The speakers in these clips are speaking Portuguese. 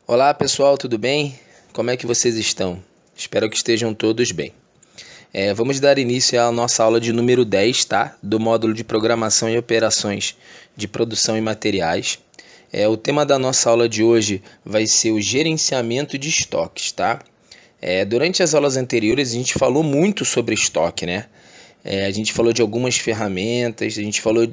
Olá pessoal, tudo bem? Como é que vocês estão? Espero que estejam todos bem. Vamos dar início à nossa aula de número 10, tá? Do módulo de Programação e Operações de Produção e Materiais. O tema da nossa aula de hoje vai ser o gerenciamento de estoques, tá? Durante as aulas anteriores a gente falou muito sobre estoque, né? A gente falou de algumas ferramentas, a gente falou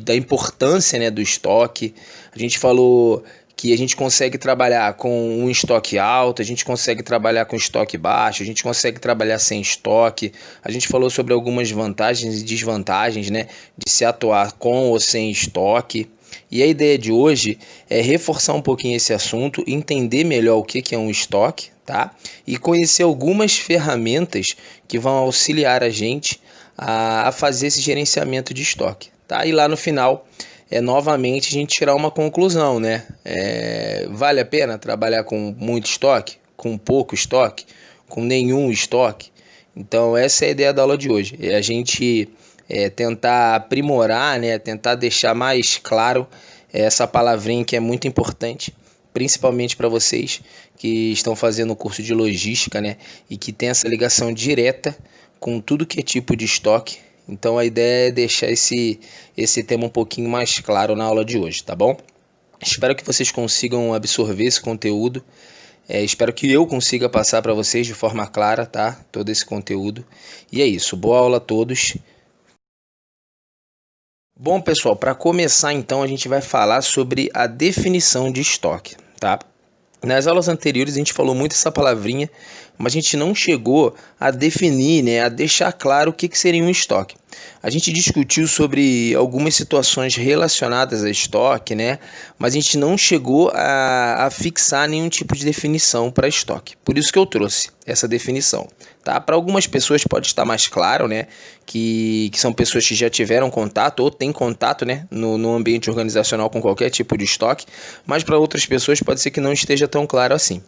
da importância, né, do estoque, a gente falou que a gente consegue trabalhar com um estoque alto, a gente consegue trabalhar com estoque baixo, a gente consegue trabalhar sem estoque, a gente falou sobre algumas vantagens e desvantagens, né, de se atuar com ou sem estoque. E a ideia de hoje é reforçar um pouquinho esse assunto, entender melhor o que é um estoque, tá? E conhecer algumas ferramentas que vão auxiliar a gente a fazer esse gerenciamento de estoque, tá? E lá no final, novamente a gente tirar uma conclusão, né? Vale a pena trabalhar com muito estoque, com pouco estoque, com nenhum estoque? Então essa é a ideia da aula de hoje, é a gente tentar aprimorar, né? Tentar deixar mais claro essa palavrinha que é muito importante, principalmente para vocês que estão fazendo o curso de logística, né? E que tem essa ligação direta com tudo que é tipo de estoque. Então a ideia é deixar esse tema um pouquinho mais claro na aula de hoje, tá bom? Espero que vocês consigam absorver esse conteúdo. Espero que eu consiga passar para vocês de forma clara, tá? Todo esse conteúdo. E é isso. Boa aula a todos. Bom, pessoal, para começar então a gente vai falar sobre a definição de estoque, tá? Nas aulas anteriores a gente falou muito essa palavrinha, mas a gente não chegou a definir, né, a deixar claro o que seria um estoque. A gente discutiu sobre algumas situações relacionadas a estoque, né, mas a gente não chegou a fixar nenhum tipo de definição para estoque. Por isso que eu trouxe essa definição. Tá? Para algumas pessoas pode estar mais claro, né, que são pessoas que já tiveram contato ou têm contato, né, no ambiente organizacional com qualquer tipo de estoque, mas para outras pessoas pode ser que não esteja tão claro assim.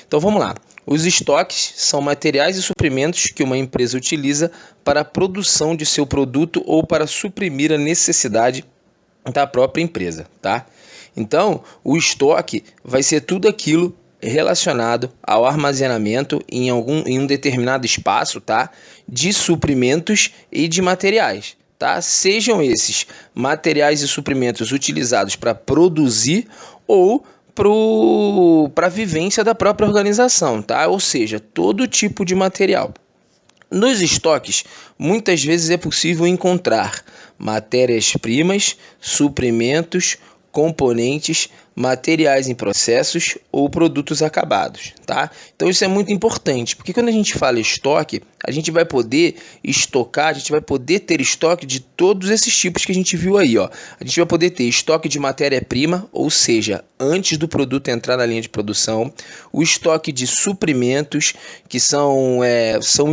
Então vamos lá. Os estoques são materiais e suprimentos que uma empresa utiliza para a produção de seu produto ou para suprimir a necessidade da própria empresa, tá? Então, o estoque vai ser tudo aquilo relacionado ao armazenamento em um determinado espaço, tá? De suprimentos e de materiais, tá? Sejam esses materiais e suprimentos utilizados para produzir ou para a vivência da própria organização, tá? Ou seja, todo tipo de material. Nos estoques, muitas vezes é possível encontrar matérias-primas, suprimentos, componentes, materiais em processos ou produtos acabados, tá? Então isso é muito importante, porque quando a gente fala estoque, a gente vai poder estocar, a gente vai poder ter estoque de todos esses tipos que a gente viu aí, ó. A gente vai poder ter estoque de matéria-prima, ou seja, antes do produto entrar na linha de produção, o estoque de suprimentos, que são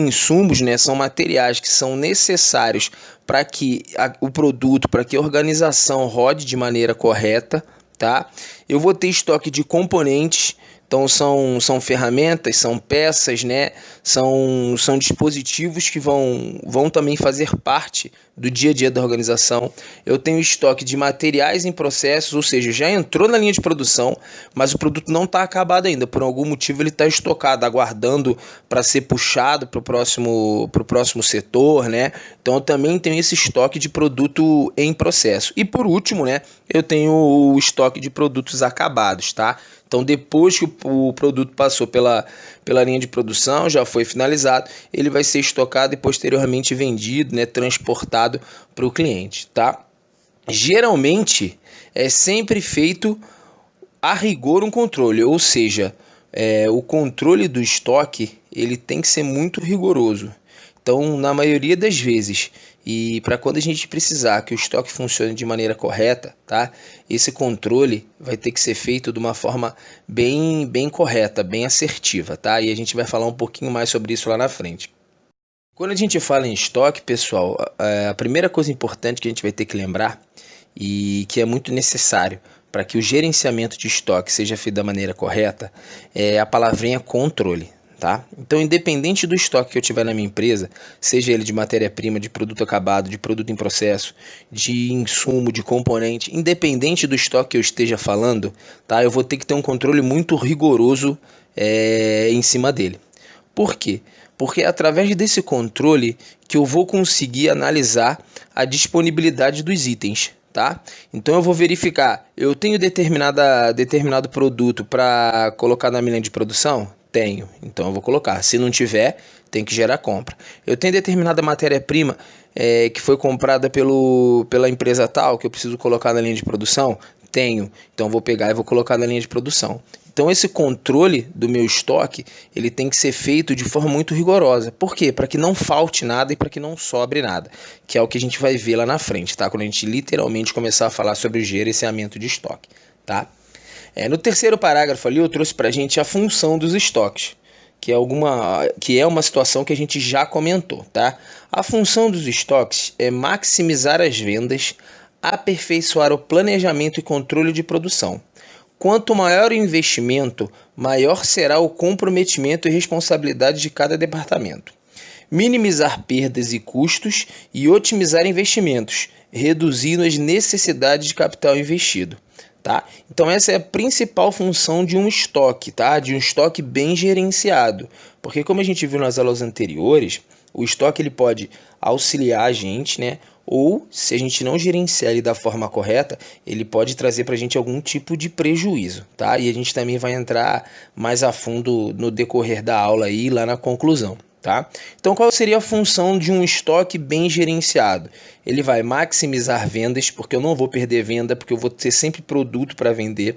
insumos, né? São materiais que são necessários para que o produto, para que a organização rode de maneira correta, tá? Eu vou ter estoque de componentes, então são ferramentas, são peças, né? São dispositivos que vão também fazer parte do dia a dia da organização. Eu tenho estoque de materiais em processos, ou seja, já entrou na linha de produção, mas o produto não está acabado ainda. Por algum motivo ele está estocado, aguardando para ser puxado para o próximo setor, né? Então eu também tenho esse estoque de produto em processo. E por último, né, eu tenho o estoque de produtos acabados, tá? Então, depois que o produto passou pela linha de produção, já foi finalizado, ele vai ser estocado e posteriormente vendido, né, transportado para o cliente, tá? Geralmente, é sempre feito a rigor um controle, ou seja, o controle do estoque ele tem que ser muito rigoroso. Então, na maioria das vezes, e para quando a gente precisar que o estoque funcione de maneira correta, tá? Esse controle vai ter que ser feito de uma forma bem correta, bem assertiva, tá? E a gente vai falar um pouquinho mais sobre isso lá na frente. Quando a gente fala em estoque, pessoal, a primeira coisa importante que a gente vai ter que lembrar e que é muito necessário para que o gerenciamento de estoque seja feito da maneira correta é a palavrinha controle. tá? Então, independente do estoque que eu tiver na minha empresa, seja ele de matéria-prima, de produto acabado, de produto em processo, de insumo, de componente, independente do estoque que eu esteja falando, tá? Eu vou ter que ter um controle muito rigoroso em cima dele. Por quê? Porque é através desse controle que eu vou conseguir analisar a disponibilidade dos itens, tá? Então eu vou verificar, eu tenho determinado produto para colocar na minha linha de produção? Tenho, então eu vou colocar. Se não tiver, tem que gerar compra. Eu tenho determinada matéria-prima que foi comprada pela empresa tal, que eu preciso colocar na linha de produção? Tenho, então eu vou pegar e vou colocar na linha de produção. Então esse controle do meu estoque, ele tem que ser feito de forma muito rigorosa. Por quê? Para que não falte nada e para que não sobre nada, que é o que a gente vai ver lá na frente, tá? Quando a gente literalmente começar a falar sobre o gerenciamento de estoque, tá? No terceiro parágrafo ali eu trouxe para a gente a função dos estoques, que é uma situação que a gente já comentou, tá? A função dos estoques é maximizar as vendas, aperfeiçoar o planejamento e controle de produção. Quanto maior o investimento, maior será o comprometimento e responsabilidade de cada departamento. Minimizar perdas e custos e otimizar investimentos, reduzindo as necessidades de capital investido. Tá? Então essa é a principal função de um estoque, tá? De um estoque bem gerenciado, porque como a gente viu nas aulas anteriores, o estoque ele pode auxiliar a gente, né? Ou se a gente não gerenciar ele da forma correta, ele pode trazer para a gente algum tipo de prejuízo, tá? E a gente também vai entrar mais a fundo no decorrer da aula aí, lá na conclusão. Tá? Então, qual seria a função de um estoque bem gerenciado? Ele vai maximizar vendas, porque eu não vou perder venda, porque eu vou ter sempre produto para vender.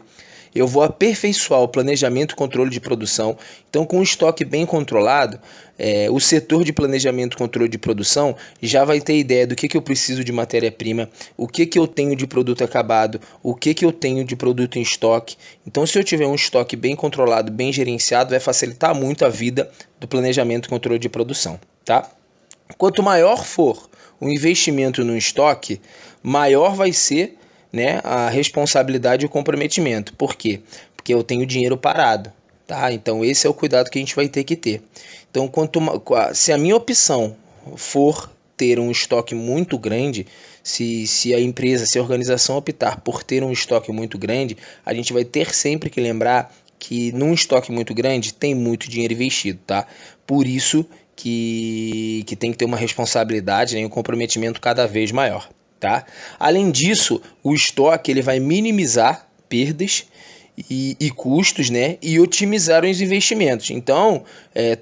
Eu vou aperfeiçoar o planejamento e controle de produção. Então, com um estoque bem controlado, o setor de planejamento e controle de produção já vai ter ideia do que eu preciso de matéria-prima, o que eu tenho de produto acabado, o que eu tenho de produto em estoque. Então, se eu tiver um estoque bem controlado, bem gerenciado, vai facilitar muito a vida do planejamento e controle de produção, tá? Quanto maior for o investimento no estoque, maior vai ser, né, a responsabilidade e o comprometimento. Por quê? Porque eu tenho dinheiro parado, tá? Então esse é o cuidado que a gente vai ter que ter. Então se a minha opção for ter um estoque muito grande, se a empresa, se a organização optar por ter um estoque muito grande, a gente vai ter sempre que lembrar que num estoque muito grande tem muito dinheiro investido, tá? Por isso que tem que ter uma responsabilidade, né, e um comprometimento cada vez maior. Tá? Além disso, o estoque ele vai minimizar perdas e custos, né? E otimizar os investimentos. Então,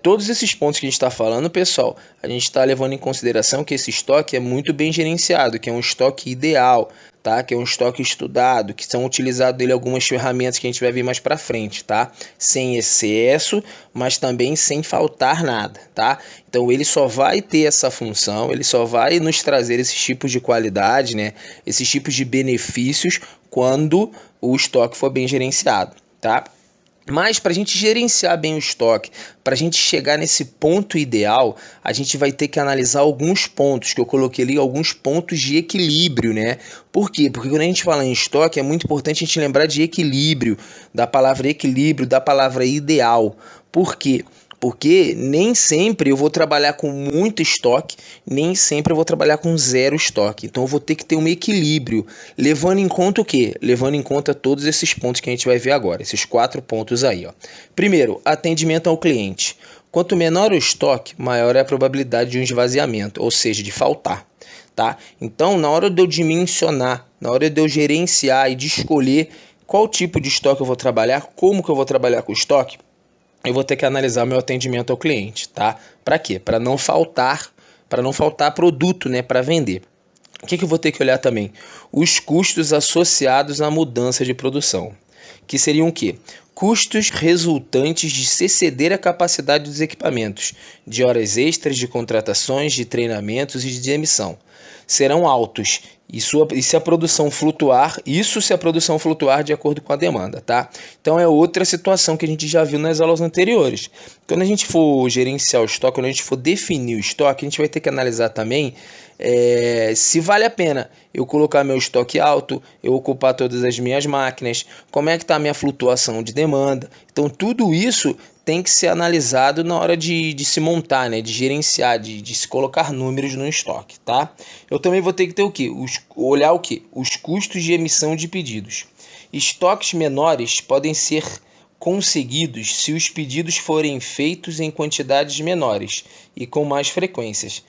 todos esses pontos que a gente está falando, pessoal, a gente está levando em consideração que esse estoque é muito bem gerenciado, que é um estoque ideal, tá? Que é um estoque estudado, que são utilizadas dele algumas ferramentas que a gente vai ver mais para frente, tá? Sem excesso, mas também sem faltar nada, tá? Então ele só vai ter essa função, ele só vai nos trazer esses tipos de qualidade, né? Esses tipos de benefícios quando o estoque for bem gerenciado, tá? Mas para a gente gerenciar bem o estoque, para a gente chegar nesse ponto ideal, a gente vai ter que analisar alguns pontos, que eu coloquei ali, alguns pontos de equilíbrio, né? Por quê? Porque quando a gente fala em estoque, é muito importante a gente lembrar de equilíbrio, da palavra equilíbrio, da palavra ideal. Por quê? Porque nem sempre eu vou trabalhar com muito estoque, nem sempre eu vou trabalhar com zero estoque. Então eu vou ter que ter um equilíbrio, levando em conta o quê? Levando em conta todos esses pontos que a gente vai ver agora, esses 4 pontos aí, ó. Primeiro, atendimento ao cliente. Quanto menor o estoque, maior é a probabilidade de um esvaziamento, ou seja, de faltar. Tá? Então, na hora de eu dimensionar, na hora de eu gerenciar e de escolher qual tipo de estoque eu vou trabalhar, como que eu vou trabalhar com o estoque, eu vou ter que analisar meu atendimento ao cliente, tá? Para quê? Para não faltar produto, né, para vender. O que eu vou ter que olhar também? Os custos associados à mudança de produção, que seriam o quê? Custos resultantes de se exceder a capacidade dos equipamentos, de horas extras, de contratações, de treinamentos e de emissão. Serão altos se a produção flutuar, se a produção flutuar de acordo com a demanda, tá? Então é outra situação que a gente já viu nas aulas anteriores. Quando a gente for gerenciar o estoque, quando a gente for definir o estoque, a gente vai ter que analisar também se vale a pena eu colocar meu estoque alto, eu ocupar todas as minhas máquinas, como é que está a minha flutuação de demanda. demanda. Então tudo isso tem que ser analisado na hora de se montar, né? De gerenciar, de se colocar números no estoque, tá? Eu também vou ter que ter o quê? Olhar o quê? Os custos de emissão de pedidos. Estoques menores podem ser conseguidos se os pedidos forem feitos em quantidades menores e com mais frequência,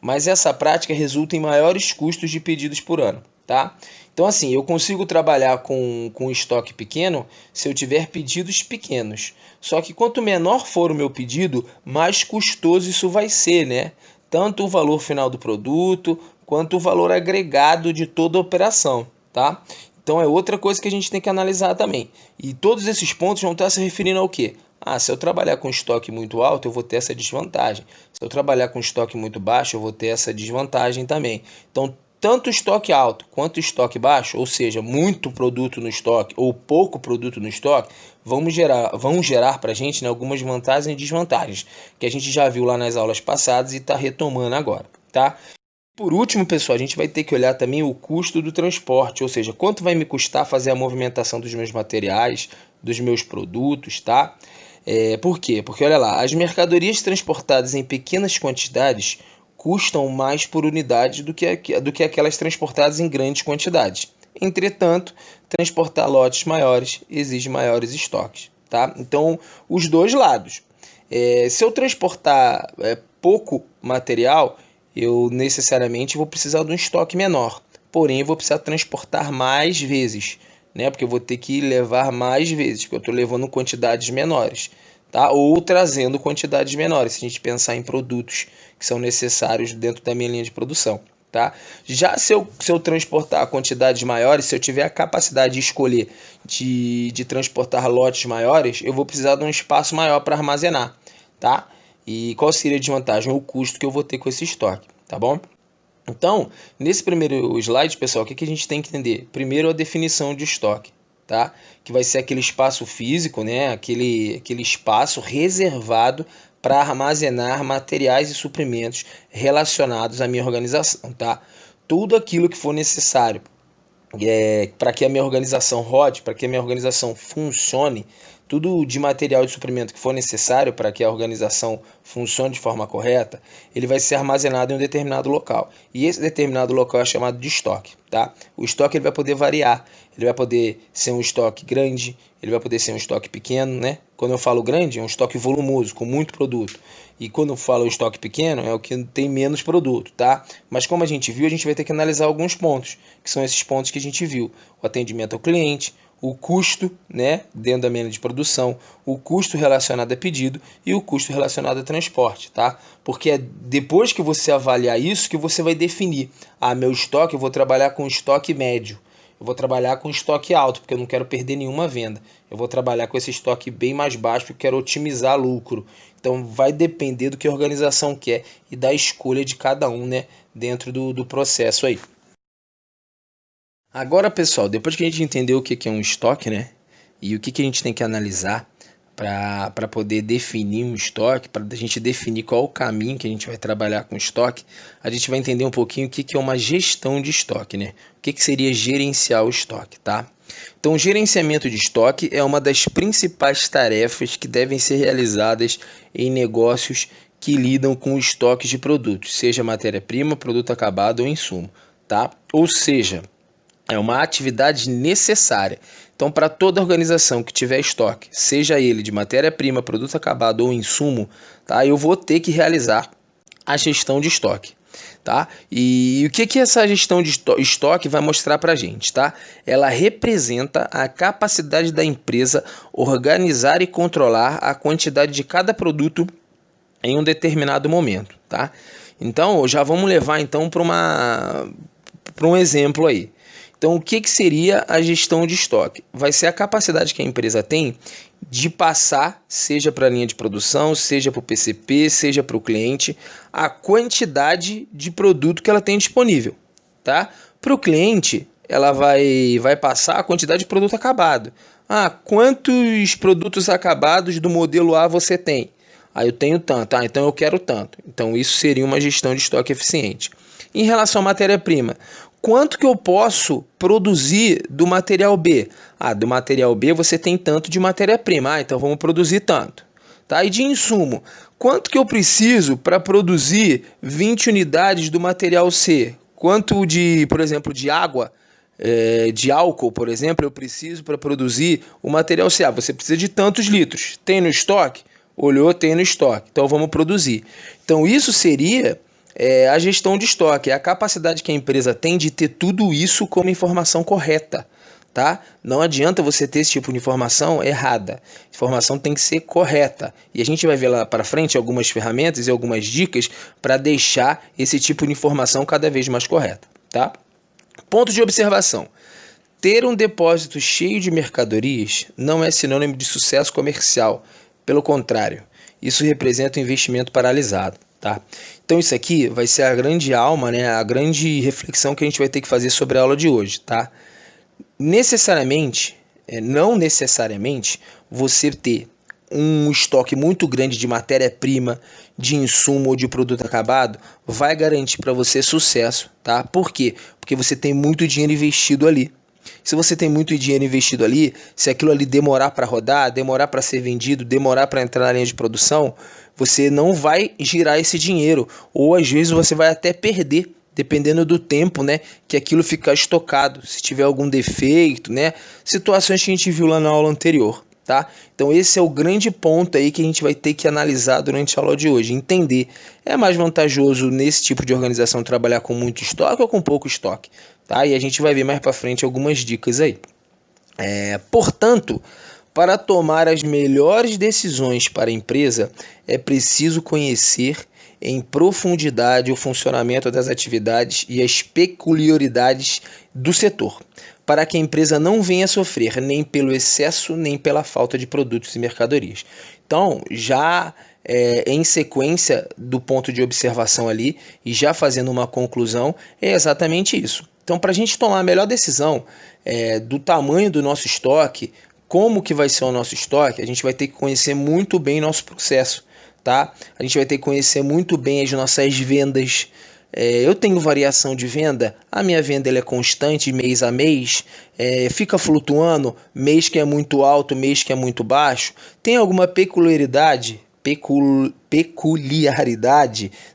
mas essa prática resulta em maiores custos de pedidos por ano, tá? Então assim, eu consigo trabalhar com estoque pequeno se eu tiver pedidos pequenos, só que quanto menor for o meu pedido, mais custoso isso vai ser, né? Tanto o valor final do produto, quanto o valor agregado de toda a operação, tá? Então é outra coisa que a gente tem que analisar também. E todos esses pontos vão estar se referindo ao quê? Se eu trabalhar com estoque muito alto, eu vou ter essa desvantagem. Se eu trabalhar com estoque muito baixo, eu vou ter essa desvantagem também. Então, tanto estoque alto quanto estoque baixo, ou seja, muito produto no estoque ou pouco produto no estoque, vão gerar para a gente, né, algumas vantagens e desvantagens, que a gente já viu lá nas aulas passadas e está retomando agora, tá? Por último, pessoal, a gente vai ter que olhar também o custo do transporte, ou seja, quanto vai me custar fazer a movimentação dos meus materiais, dos meus produtos, tá? Por quê? Porque, olha lá, as mercadorias transportadas em pequenas quantidades custam mais por unidade do que aquelas transportadas em grandes quantidades. Entretanto, transportar lotes maiores exige maiores estoques, tá? Então, os dois lados. Se eu transportar pouco material, eu necessariamente vou precisar de um estoque menor, porém eu vou precisar transportar mais vezes, né? Porque eu vou ter que levar mais vezes, porque eu estou levando quantidades menores, tá? Ou trazendo quantidades menores, se a gente pensar em produtos que são necessários dentro da minha linha de produção, tá? Já se eu transportar quantidades maiores, se eu tiver a capacidade de escolher de transportar lotes maiores, eu vou precisar de um espaço maior para armazenar, tá? E qual seria a desvantagem? O custo que eu vou ter com esse estoque, tá bom? Então, nesse primeiro slide, pessoal, o que a gente tem que entender? Primeiro, a definição de estoque, tá? Que vai ser aquele espaço físico, né? Aquele espaço reservado para armazenar materiais e suprimentos relacionados à minha organização, tá? Tudo aquilo que for necessário para que a minha organização rode, para que a minha organização funcione, tudo de material de suprimento que for necessário para que a organização funcione de forma correta, ele vai ser armazenado em um determinado local. E esse determinado local é chamado de estoque, tá? O estoque ele vai poder variar, ele vai poder ser um estoque grande, ele vai poder ser um estoque pequeno, né? Quando eu falo grande, é um estoque volumoso, com muito produto. E quando eu falo estoque pequeno, é o que tem menos produto, tá? Mas como a gente viu, a gente vai ter que analisar alguns pontos, que são esses pontos que a gente viu. O atendimento ao cliente, o custo, né, dentro da minha linha de produção, o custo relacionado a pedido e o custo relacionado a transporte, tá? Porque é depois que você avaliar isso que você vai definir. Meu estoque, eu vou trabalhar com estoque médio. Eu vou trabalhar com estoque alto, porque eu não quero perder nenhuma venda. Eu vou trabalhar com esse estoque bem mais baixo, porque eu quero otimizar lucro. Então vai depender do que a organização quer e da escolha de cada um, né, dentro do processo aí. Agora, pessoal, depois que a gente entendeu o que é um estoque, né, e o que a gente tem que analisar para poder definir um estoque, para a gente definir qual o caminho que a gente vai trabalhar com estoque, a gente vai entender um pouquinho o que é uma gestão de estoque, né? O que seria gerenciar o estoque, tá? Então, o gerenciamento de estoque é uma das principais tarefas que devem ser realizadas em negócios que lidam com estoques de produtos, seja matéria-prima, produto acabado ou insumo, tá? Ou seja, é uma atividade necessária. Então, para toda organização que tiver estoque, seja ele de matéria-prima, produto acabado ou insumo, tá? Eu vou ter que realizar a gestão de estoque, tá? E o que essa gestão de estoque vai mostrar para a gente, tá? Ela representa a capacidade da empresa organizar e controlar a quantidade de cada produto em um determinado momento, tá? Então, já vamos levar então para um exemplo aí. Então, o que seria a gestão de estoque? Vai ser a capacidade que a empresa tem de passar, seja para a linha de produção, seja para o PCP, seja para o cliente, a quantidade de produto que ela tem disponível, tá? Para o cliente, ela vai passar a quantidade de produto acabado. Quantos produtos acabados do modelo A você tem? Eu tenho tanto. Então eu quero tanto. Então isso seria uma gestão de estoque eficiente. Em relação à matéria-prima, Quanto que eu posso produzir do material B? Do material B você tem tanto de matéria-prima, então vamos produzir tanto. Tá? E de insumo, quanto que eu preciso para produzir 20 unidades do material C? Quanto de, por exemplo, de água, de álcool, por exemplo, eu preciso para produzir o material C? Você precisa de tantos litros. Tem no estoque? Olhou, tem no estoque. Então vamos produzir. Então isso seria a gestão de estoque, é a capacidade que a empresa tem de ter tudo isso como informação correta. Tá? Não adianta você ter esse tipo de informação errada. A informação tem que ser correta. E a gente vai ver lá para frente algumas ferramentas e algumas dicas para deixar esse tipo de informação cada vez mais correta. Tá? Ponto de observação. Ter um depósito cheio de mercadorias não é sinônimo de sucesso comercial. Pelo contrário, isso representa um investimento paralisado. Tá? Então isso aqui vai ser a grande alma, né? A grande reflexão que a gente vai ter que fazer sobre a aula de hoje. Tá? Não necessariamente você ter um estoque muito grande de matéria-prima, de insumo ou de produto acabado vai garantir para você sucesso, tá? Por quê? Porque você tem muito dinheiro investido ali. Se você tem muito dinheiro investido ali, se aquilo ali demorar para rodar, demorar para ser vendido, demorar para entrar na linha de produção, você não vai girar esse dinheiro, ou às vezes você vai até perder, dependendo do tempo, né, que aquilo ficar estocado, se tiver algum defeito, né, situações que a gente viu lá na aula anterior, tá? Então esse é o grande ponto aí que a gente vai ter que analisar durante a aula de hoje, entender, é mais vantajoso nesse tipo de organização trabalhar com muito estoque ou com pouco estoque, tá? E a gente vai ver mais para frente algumas dicas aí. Portanto, para tomar as melhores decisões para a empresa, é preciso conhecer em profundidade o funcionamento das atividades e as peculiaridades do setor, para que a empresa não venha a sofrer nem pelo excesso nem pela falta de produtos e mercadorias. Então, já em sequência do ponto de observação ali e já fazendo uma conclusão, é exatamente isso. Então, para a gente tomar a melhor decisão do tamanho do nosso estoque, como que vai ser o nosso estoque, a gente vai ter que conhecer muito bem nosso processo. Tá? A gente vai ter que conhecer muito bem as nossas vendas. Eu tenho variação de venda, a minha venda ela é constante mês a mês, fica flutuando, mês que é muito alto, mês que é muito baixo. Tem alguma peculiaridade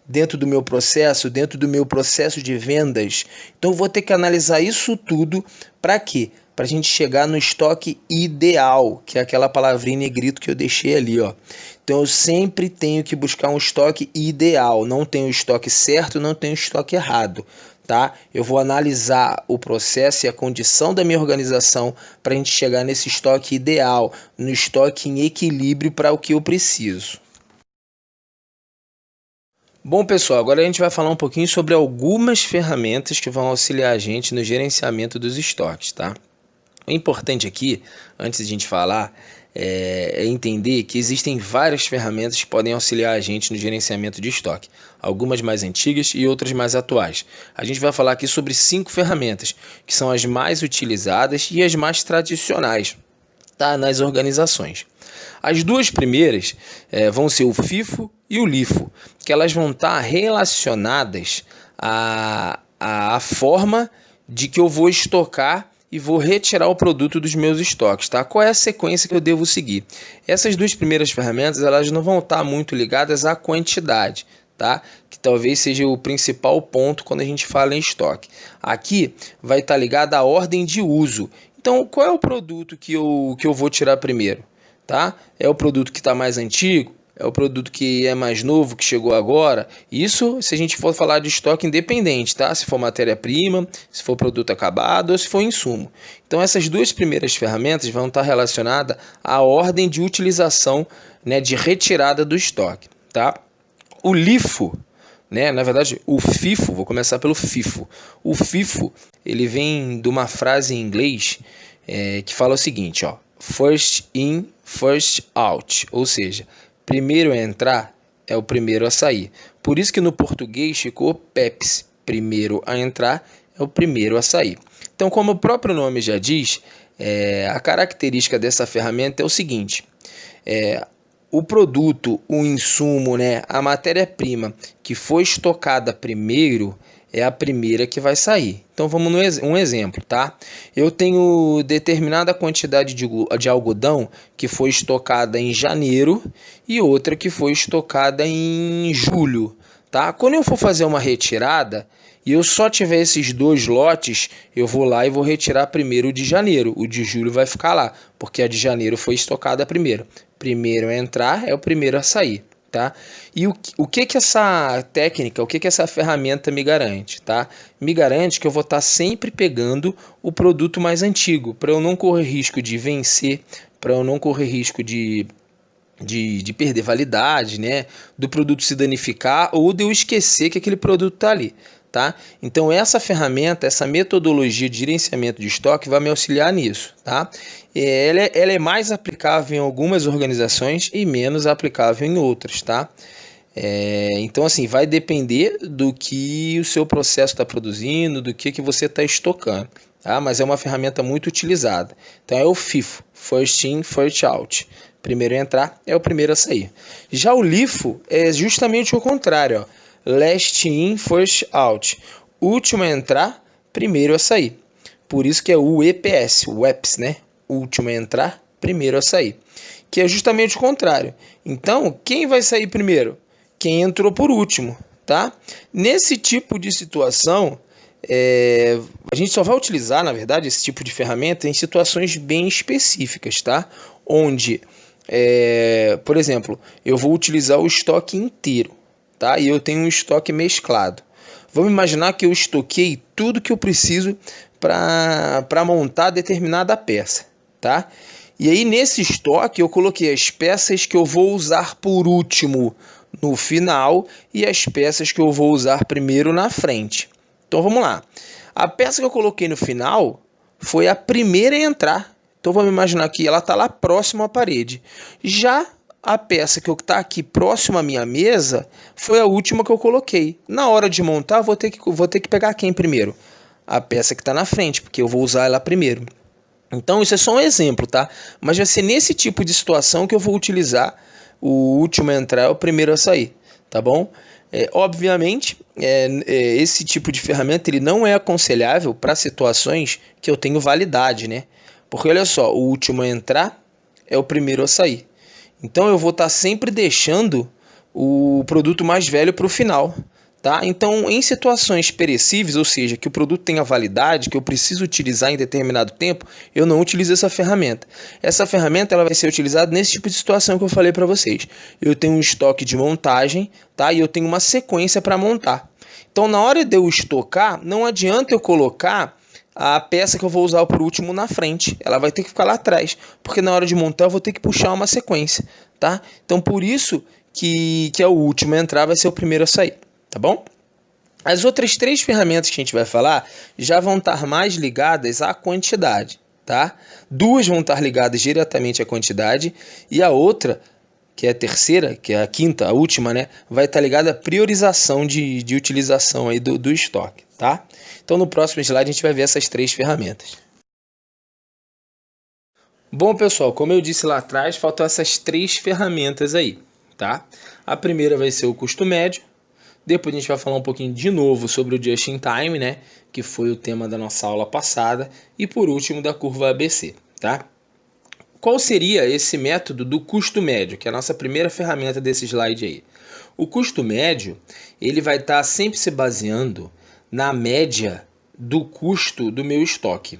dentro do meu processo de vendas? Então eu vou ter que analisar isso tudo para quê? Para a gente chegar no estoque ideal, que é aquela palavrinha em negrito que eu deixei ali, ó. Então eu sempre tenho que buscar um estoque ideal, não tenho estoque certo, não tenho estoque errado, tá? Eu vou analisar o processo e a condição da minha organização para a gente chegar nesse estoque ideal, no estoque em equilíbrio para o que eu preciso. Bom, pessoal, agora a gente vai falar um pouquinho sobre algumas ferramentas que vão auxiliar a gente no gerenciamento dos estoques, tá? O importante aqui, antes de a gente falar, é entender que existem várias ferramentas que podem auxiliar a gente no gerenciamento de estoque, algumas mais antigas e outras mais atuais. A gente vai falar aqui sobre 5 ferramentas, que são as mais utilizadas e as mais tradicionais, tá, nas organizações. As duas primeiras vão ser o FIFO e o LIFO, que elas vão estar relacionadas à forma de que eu vou estocar e vou retirar o produto dos meus estoques, tá? Qual é a sequência que eu devo seguir? Essas duas primeiras ferramentas, elas não vão estar muito ligadas à quantidade, tá? Que talvez seja o principal ponto quando a gente fala em estoque. Aqui vai estar ligado à ordem de uso. Então, qual é o produto que eu vou tirar primeiro, tá? É o produto que está mais antigo? É o produto que é mais novo, que chegou agora? Isso se a gente for falar de estoque independente, tá? Se for matéria-prima, se for produto acabado ou se for insumo. Então essas duas primeiras ferramentas vão estar relacionadas à ordem de utilização, né, de retirada do estoque, tá? O LIFO, né, na verdade o FIFO, vou começar pelo FIFO. O FIFO, ele vem de uma frase em inglês que fala o seguinte, ó: first in, first out, ou seja, primeiro a entrar é o primeiro a sair. Por isso que no português ficou PEPS, primeiro a entrar é o primeiro a sair. Então, como o próprio nome já diz, a característica dessa ferramenta é o seguinte: o produto, o insumo, né, a matéria-prima que foi estocada primeiro, é a primeira que vai sair. Então vamos um exemplo, tá? Eu tenho determinada quantidade de algodão que foi estocada em janeiro e outra que foi estocada em julho, tá? Quando eu for fazer uma retirada e eu só tiver esses dois lotes, eu vou lá e vou retirar primeiro o de janeiro. O de julho vai ficar lá, porque a de janeiro foi estocada primeiro. Primeiro a entrar é o primeiro a sair. Tá? E o que essa técnica, o que essa ferramenta me garante? Tá? Me garante que eu vou estar sempre pegando o produto mais antigo, para eu não correr risco de vencer, para eu não correr risco de perder validade, né? Do produto se danificar ou de eu esquecer que aquele produto está ali. Tá? Então essa ferramenta, essa metodologia de gerenciamento de estoque vai me auxiliar nisso. Tá? Ela é mais aplicável em algumas organizações e menos aplicável em outras. Tá? Então assim, vai depender do que o seu processo está produzindo, do que você está estocando. Tá? Mas é uma ferramenta muito utilizada. Então é o FIFO, First In, First Out. Primeiro a entrar é o primeiro a sair. Já o LIFO é justamente o contrário, ó. Last in, first out. Último a entrar, primeiro a sair. Por isso que é o EPS, o EPS, né? Último a entrar, primeiro a sair. Que é justamente o contrário. Então, quem vai sair primeiro? Quem entrou por último, tá? Nesse tipo de situação, a gente só vai utilizar, na verdade, esse tipo de ferramenta em situações bem específicas, tá? Onde, por exemplo, eu vou utilizar o estoque inteiro. Tá? E eu tenho um estoque mesclado. Vamos imaginar que eu estoquei tudo que eu preciso para montar determinada peça. Tá? E aí nesse estoque eu coloquei as peças que eu vou usar por último no final e as peças que eu vou usar primeiro na frente. Então vamos lá. A peça que eu coloquei no final foi a primeira a entrar. Então vamos imaginar que ela está lá próximo à parede. Já a peça que está aqui próximo à minha mesa foi a última que eu coloquei. Na hora de montar, vou ter que pegar quem primeiro? A peça que está na frente, porque eu vou usar ela primeiro. Então, isso é só um exemplo, tá? Mas vai ser nesse tipo de situação que eu vou utilizar o último a entrar, o primeiro a sair, tá bom? Obviamente, esse tipo de ferramenta ele não é aconselhável para situações que eu tenho validade, né? Porque, olha só, o último a entrar é o primeiro a sair. Então eu vou estar sempre deixando o produto mais velho para o final. Tá? Então, em situações perecíveis, ou seja, que o produto tenha validade, que eu preciso utilizar em determinado tempo, eu não utilizo essa ferramenta. Essa ferramenta ela vai ser utilizada nesse tipo de situação que eu falei para vocês. Eu tenho um estoque de montagem, tá? E eu tenho uma sequência para montar. Então, na hora de eu estocar, não adianta eu colocar a peça que eu vou usar por último na frente, ela vai ter que ficar lá atrás, porque na hora de montar eu vou ter que puxar uma sequência, tá? Então por isso que é o último a entrar vai ser o primeiro a sair, tá bom? As outras três ferramentas que a gente vai falar já vão estar mais ligadas à quantidade, tá? Duas vão estar ligadas diretamente à quantidade e a outra, que é a terceira, que é a quinta, a última, né, vai estar ligada à priorização de utilização aí do estoque, tá? Então no próximo slide a gente vai ver essas três ferramentas. Bom pessoal, como eu disse lá atrás, faltam essas três ferramentas aí, tá? A primeira vai ser o custo médio, depois a gente vai falar um pouquinho de novo sobre o Just in Time, né, que foi o tema da nossa aula passada, e por último da curva ABC, tá? Qual seria esse método do custo médio, que é a nossa primeira ferramenta desse slide aí? O custo médio, ele vai estar sempre se baseando na média do custo do meu estoque,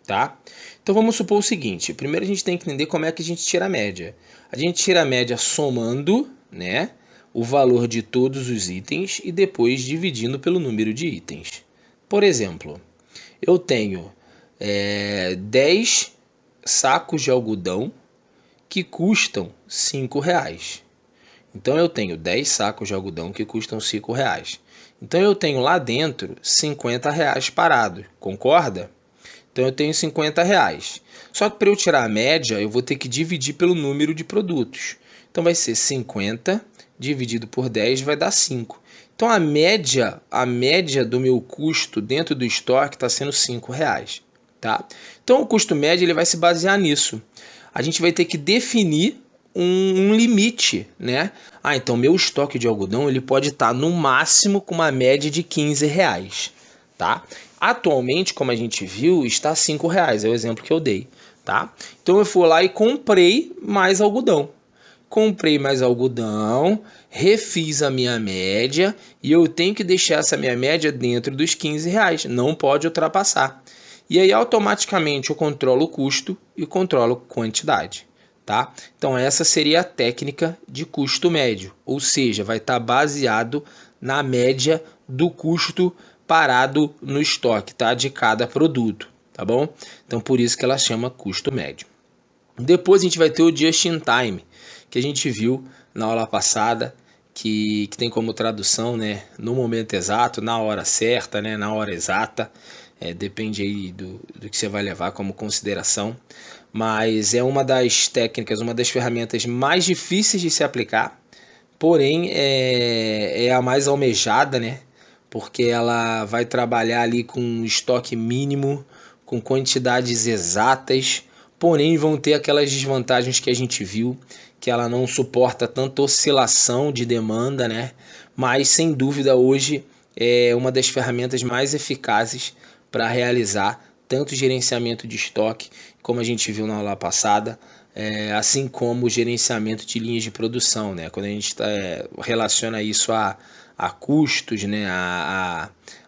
tá? Então vamos supor o seguinte, primeiro a gente tem que entender como é que a gente tira a média. A gente tira a média somando, né, o valor de todos os itens e depois dividindo pelo número de itens. Por exemplo, eu tenho 10 sacos de algodão que custam R$5. Então eu tenho 10 sacos de algodão que custam R$5. Então eu tenho lá dentro R$50 parado, concorda? Então eu tenho R$50. Só que para eu tirar a média, eu vou ter que dividir pelo número de produtos. Então vai ser 50 dividido por 10 vai dar 5. Então a média do meu custo dentro do estoque está sendo R$5. Tá? Então o custo médio ele vai se basear nisso. A gente vai ter que definir um limite, né? Então meu estoque de algodão ele pode estar no máximo com uma média de R$ 15, tá? Atualmente, como a gente viu, está R$ 5, é o exemplo que eu dei, tá? Então eu fui lá e comprei mais algodão. Comprei mais algodão, refiz a minha média e eu tenho que deixar essa minha média dentro dos R$ 15, não pode ultrapassar. E aí automaticamente eu controlo o custo e controlo a quantidade, tá? Então essa seria a técnica de custo médio, ou seja, vai estar baseado na média do custo parado no estoque, tá? De cada produto, tá bom? Então por isso que ela chama custo médio. Depois a gente vai ter o just in time, que a gente viu na aula passada, que tem como tradução, né, no momento exato, na hora certa, né, na hora exata, depende aí do que você vai levar como consideração, mas é uma das técnicas, uma das ferramentas mais difíceis de se aplicar, porém é a mais almejada, né, porque ela vai trabalhar ali com estoque mínimo, com quantidades exatas, porém vão ter aquelas desvantagens que a gente viu, que ela não suporta tanta oscilação de demanda, né? Mas sem dúvida hoje é uma das ferramentas mais eficazes para realizar tanto gerenciamento de estoque, como a gente viu na aula passada, assim como o gerenciamento de linhas de produção, né? Quando a gente relaciona isso a custos, né?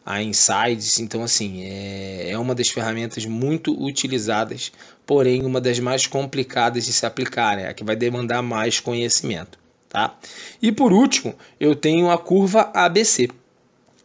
A insights, então assim, é uma das ferramentas muito utilizadas, porém uma das mais complicadas de se aplicar, né? A que vai demandar mais conhecimento, tá? E por último, eu tenho a curva ABC.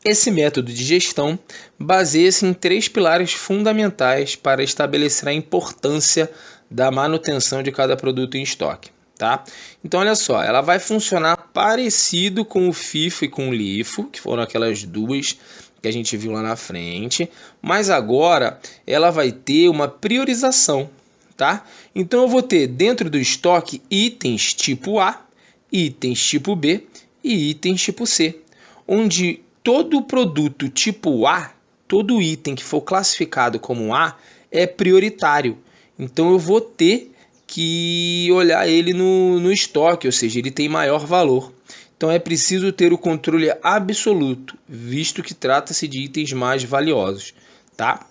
Esse método de gestão baseia-se em 3 pilares fundamentais para estabelecer a importância da manutenção de cada produto em estoque, tá? Então olha só, ela vai funcionar parecido com o FIFO e com o LIFO, que foram aquelas duas que a gente viu lá na frente, mas agora ela vai ter uma priorização, tá? Então eu vou ter dentro do estoque itens tipo A, itens tipo B e itens tipo C, onde todo produto tipo A, todo item que for classificado como A é prioritário. Então eu vou ter que olhar ele no estoque, ou seja, ele tem maior valor. Então é preciso ter o controle absoluto, visto que trata-se de itens mais valiosos, tá?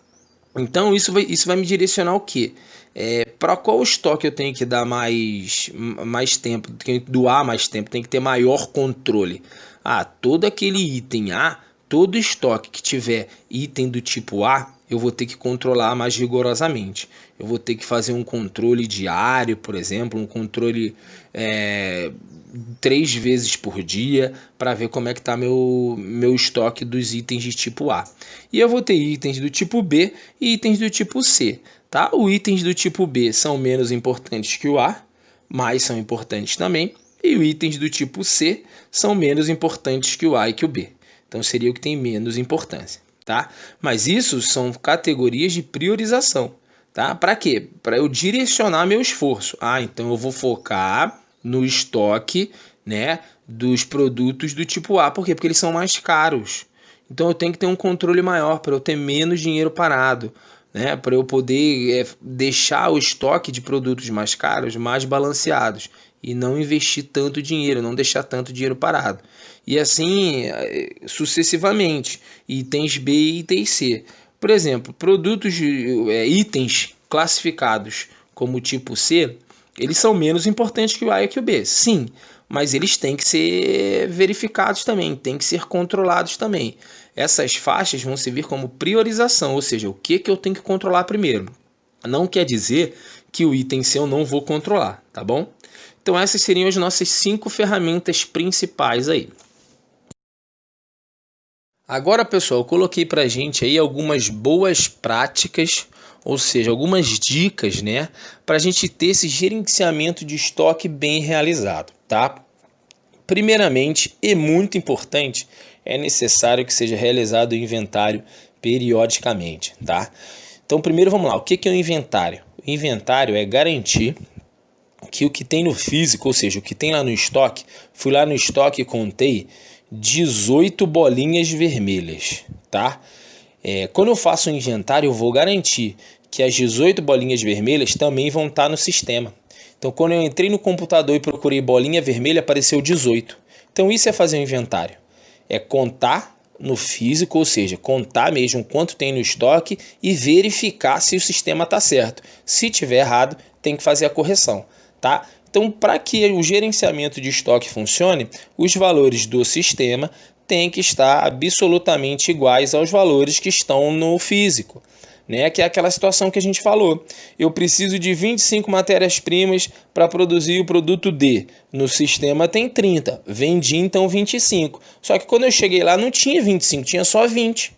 Então isso vai me direcionar o quê? Para qual estoque eu tenho que dar mais tempo, tenho que doar mais tempo, tem que ter maior controle. Todo aquele item A, todo estoque que tiver item do tipo A, eu vou ter que controlar mais rigorosamente. Eu vou ter que fazer um controle diário, por exemplo, um controle 3 vezes por dia, para ver como é que está meu estoque dos itens de tipo A. E eu vou ter itens do tipo B e itens do tipo C. Tá? Os itens do tipo B são menos importantes que o A, mas são importantes também. E os itens do tipo C são menos importantes que o A e que o B. Então seria o que tem menos importância, tá? Mas isso são categorias de priorização, tá? Para quê? Para eu direcionar meu esforço. Então eu vou focar no estoque, né, dos produtos do tipo A. Por quê? Porque eles são mais caros. Então eu tenho que ter um controle maior para eu ter menos dinheiro parado, né, para eu poder deixar o estoque de produtos mais caros mais balanceados e não investir tanto dinheiro, não deixar tanto dinheiro parado. E assim sucessivamente, itens B e itens C. Por exemplo, itens classificados como tipo C, eles são menos importantes que o A e que o B, sim, mas eles têm que ser verificados também, têm que ser controlados também. Essas faixas vão servir como priorização, ou seja, o que eu tenho que controlar primeiro. Não quer dizer que o item C eu não vou controlar, tá bom? Então essas seriam as nossas 5 ferramentas principais aí. Agora, pessoal, eu coloquei para a gente aí algumas boas práticas, ou seja, algumas dicas, né, para a gente ter esse gerenciamento de estoque bem realizado, tá? Primeiramente, e muito importante, é necessário que seja realizado o inventário periodicamente, tá? Então, primeiro vamos lá, o que é o inventário? O inventário é garantir que o que tem no físico, ou seja, o que tem lá no estoque, fui lá no estoque e contei 18 bolinhas vermelhas, tá? Quando eu faço um inventário, eu vou garantir que as 18 bolinhas vermelhas também vão estar no sistema. Então, quando eu entrei no computador e procurei bolinha vermelha, apareceu 18. Então, isso é fazer um inventário. É contar no físico, ou seja, contar mesmo quanto tem no estoque e verificar se o sistema está certo. Se tiver errado, tem que fazer a correção, tá? Então, para que o gerenciamento de estoque funcione, os valores do sistema têm que estar absolutamente iguais aos valores que estão no físico, né? Que é aquela situação que a gente falou. Eu preciso de 25 matérias-primas para produzir o produto D. No sistema tem 30. Vendi então 25. Só que quando eu cheguei lá não tinha 25, tinha só 20.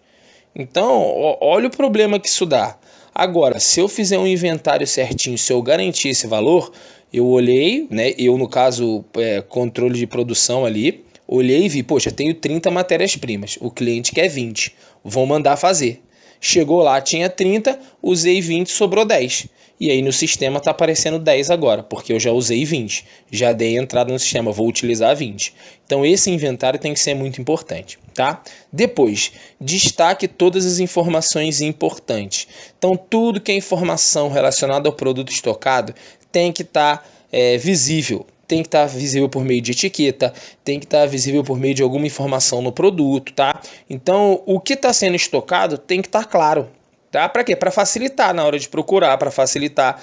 Então, olha o problema que isso dá. Agora, se eu fizer um inventário certinho, se eu garantir esse valor, eu olhei, né? Eu, no caso, controle de produção ali, olhei e vi, poxa, tenho 30 matérias-primas. O cliente quer 20. Vou mandar fazer. Chegou lá, tinha 30, usei 20, sobrou 10. E aí no sistema está aparecendo 10 agora, porque eu já usei 20. Já dei entrada no sistema, vou utilizar 20. Então esse inventário tem que ser muito importante, tá? Depois, destaque todas as informações importantes. Então tudo que é informação relacionada ao produto estocado tem que estar visível. Tem que estar visível por meio de etiqueta, tem que estar visível por meio de alguma informação no produto, tá? Então, o que está sendo estocado tem que estar claro, tá? Para quê? Para facilitar na hora de procurar, para facilitar,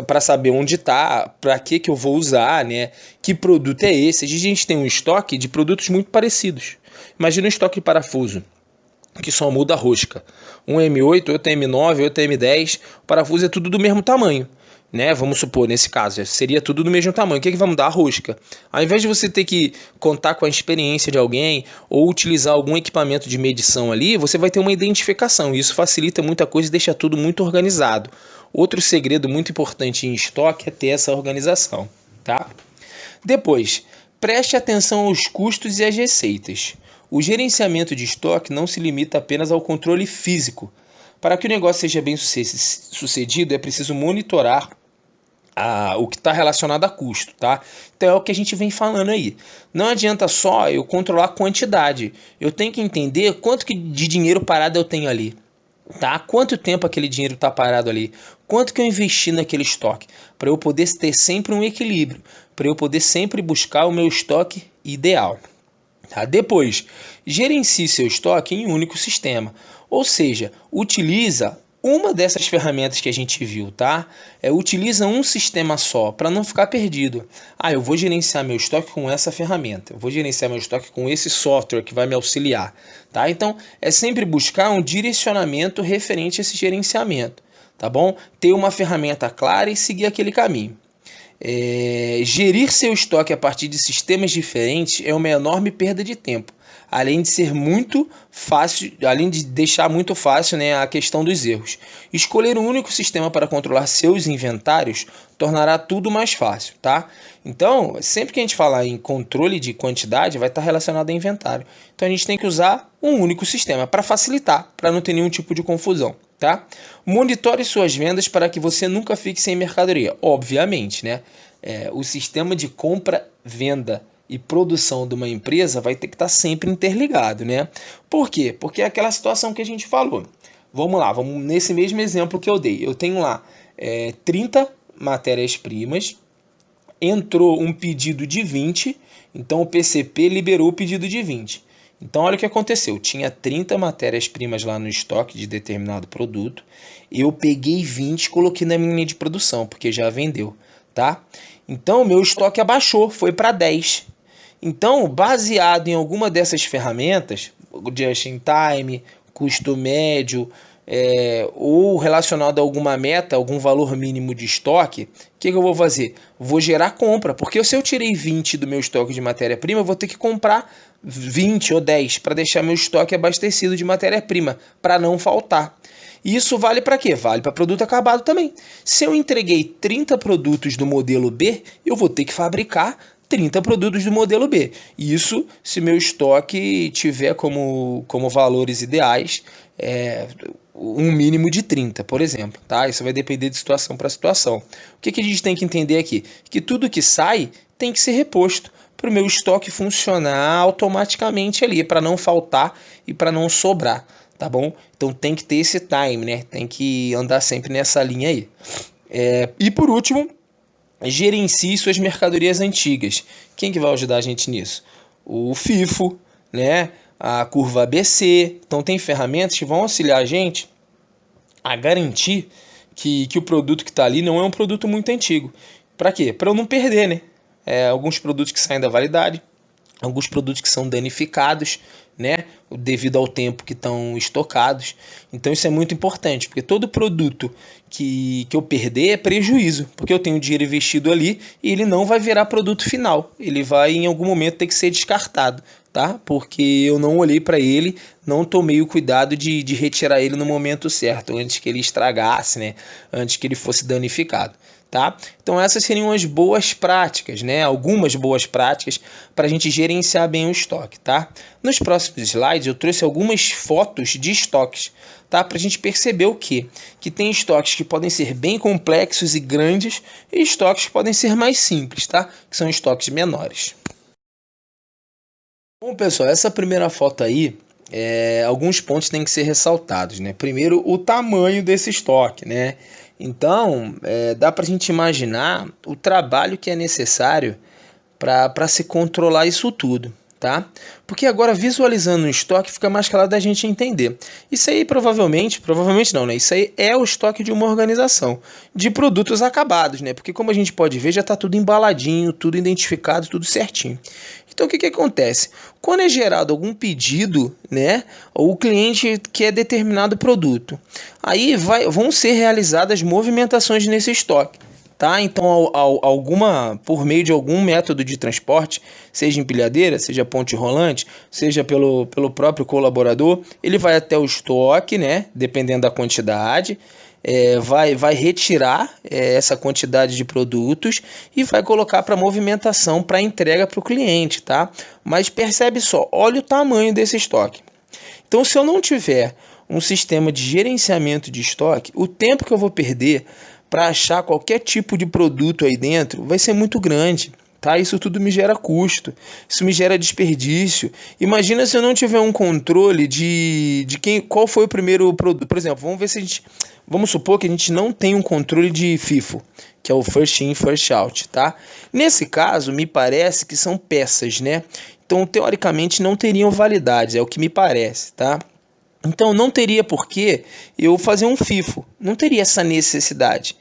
para saber onde está, para que eu vou usar, né? Que produto é esse? A gente tem um estoque de produtos muito parecidos. Imagina um estoque de parafuso, que só muda a rosca. Um M8, outro M9, outro M10, o parafuso é tudo do mesmo tamanho. Né? Vamos supor, nesse caso, seria tudo do mesmo tamanho. O que vai mudar? A rosca. Ao invés de você ter que contar com a experiência de alguém ou utilizar algum equipamento de medição ali, você vai ter uma identificação. Isso facilita muita coisa e deixa tudo muito organizado. Outro segredo muito importante em estoque é ter essa organização, tá? Depois, preste atenção aos custos e às receitas. O gerenciamento de estoque não se limita apenas ao controle físico. Para que o negócio seja bem sucedido, é preciso monitorar o que está relacionado a custo, tá? Então é o que a gente vem falando aí. Não adianta só eu controlar a quantidade. Eu tenho que entender quanto de dinheiro parado eu tenho ali, tá? Quanto tempo aquele dinheiro está parado ali? Quanto que eu investi naquele estoque? Para eu poder ter sempre um equilíbrio, para eu poder sempre buscar o meu estoque ideal. Tá? Depois, gerencie seu estoque em um único sistema, ou seja, utiliza uma dessas ferramentas que a gente viu, tá? Utiliza um sistema só para não ficar perdido. Eu vou gerenciar meu estoque com essa ferramenta, eu vou gerenciar meu estoque com esse software que vai me auxiliar, tá? Então, é sempre buscar um direcionamento referente a esse gerenciamento, tá bom? Ter uma ferramenta clara e seguir aquele caminho. Gerir seu estoque a partir de sistemas diferentes é uma enorme perda de tempo, além de ser muito fácil, além de deixar muito fácil, né, a questão dos erros. Escolher um único sistema para controlar seus inventários tornará tudo mais fácil, tá? Então, sempre que a gente falar em controle de quantidade, vai estar relacionado a inventário. Então, a gente tem que usar um único sistema para facilitar, para não ter nenhum tipo de confusão, tá? Monitore suas vendas para que você nunca fique sem mercadoria. Obviamente, né? O sistema de compra, venda e produção de uma empresa vai ter que estar sempre interligado, né? Por quê? Porque é aquela situação que a gente falou. Vamos lá, vamos nesse mesmo exemplo que eu dei. Eu tenho lá 30 matérias-primas, entrou um pedido de 20, então o PCP liberou o pedido de 20. Então olha o que aconteceu, tinha 30 matérias-primas lá no estoque de determinado produto, eu peguei 20 e coloquei na minha linha de produção, porque já vendeu, tá? Então o meu estoque abaixou, foi para 10. Então, baseado em alguma dessas ferramentas, just in time, custo médio, ou relacionado a alguma meta, algum valor mínimo de estoque, o que eu vou fazer? Vou gerar compra, porque se eu tirei 20 do meu estoque de matéria-prima, eu vou ter que comprar 20 ou 10 para deixar meu estoque abastecido de matéria-prima, para não faltar. E isso vale para quê? Vale para produto acabado também. Se eu entreguei 30 produtos do modelo B, eu vou ter que fabricar 30 produtos do modelo B. Isso se meu estoque tiver como valores ideais um mínimo de 30, por exemplo. Tá? Isso vai depender de situação para situação. O que a gente tem que entender aqui? Que tudo que sai tem que ser reposto para o meu estoque funcionar automaticamente ali, para não faltar e para não sobrar. Tá bom? Então tem que ter esse time, né? Tem que andar sempre nessa linha aí. E por último, gerencie suas mercadorias antigas. Quem que vai ajudar a gente nisso? O FIFO, né? A curva ABC. Então tem ferramentas que vão auxiliar a gente a garantir que o produto que está ali não é um produto muito antigo. Para quê? Para eu não perder, né? Alguns produtos que saem da validade, alguns produtos que são danificados, né, devido ao tempo que estão estocados. Então isso é muito importante, porque todo produto que eu perder é prejuízo, porque eu tenho dinheiro investido ali e ele não vai virar produto final, ele vai em algum momento ter que ser descartado, tá? Porque eu não olhei para ele, não tomei o cuidado de retirar ele no momento certo, antes que ele estragasse, né, antes que ele fosse danificado. Tá? Então essas seriam as boas práticas, né? Algumas boas práticas para a gente gerenciar bem o estoque. Tá? Nos próximos slides eu trouxe algumas fotos de estoques, tá? Para a gente perceber o quê? Que tem estoques que podem ser bem complexos e grandes e estoques que podem ser mais simples, tá? Que são estoques menores. Bom, pessoal, essa primeira foto aí, alguns pontos têm que ser ressaltados, né? Primeiro, o tamanho desse estoque, né? Então, dá para a gente imaginar o trabalho que é necessário para se controlar isso tudo, tá? Porque agora, visualizando o estoque, fica mais claro da gente entender. Isso aí provavelmente não, né? Isso aí é o estoque de uma organização, de produtos acabados, né? Porque como a gente pode ver, já está tudo embaladinho, tudo identificado, tudo certinho. Então, o que acontece? Quando é gerado algum pedido, né, ou o cliente quer determinado produto, aí vão ser realizadas movimentações nesse estoque. Tá? Então, por meio de algum método de transporte, seja empilhadeira, seja ponte rolante, seja pelo próprio colaborador, ele vai até o estoque, né, dependendo da quantidade, vai retirar essa quantidade de produtos e vai colocar para movimentação, para entrega para o cliente, tá? Mas percebe só, olha o tamanho desse estoque. Então, se eu não tiver um sistema de gerenciamento de estoque, o tempo que eu vou perder para achar qualquer tipo de produto aí dentro vai ser muito grande. Tá? Isso tudo me gera custo, isso me gera desperdício. Imagina se eu não tiver um controle de qual foi o primeiro produto. Por exemplo, vamos supor que a gente não tem um controle de FIFO, que é o First In, First Out. Tá? Nesse caso, me parece que são peças, né? Então, teoricamente, não teriam validade, é o que me parece. Tá? Então, não teria por que eu fazer um FIFO, não teria essa necessidade.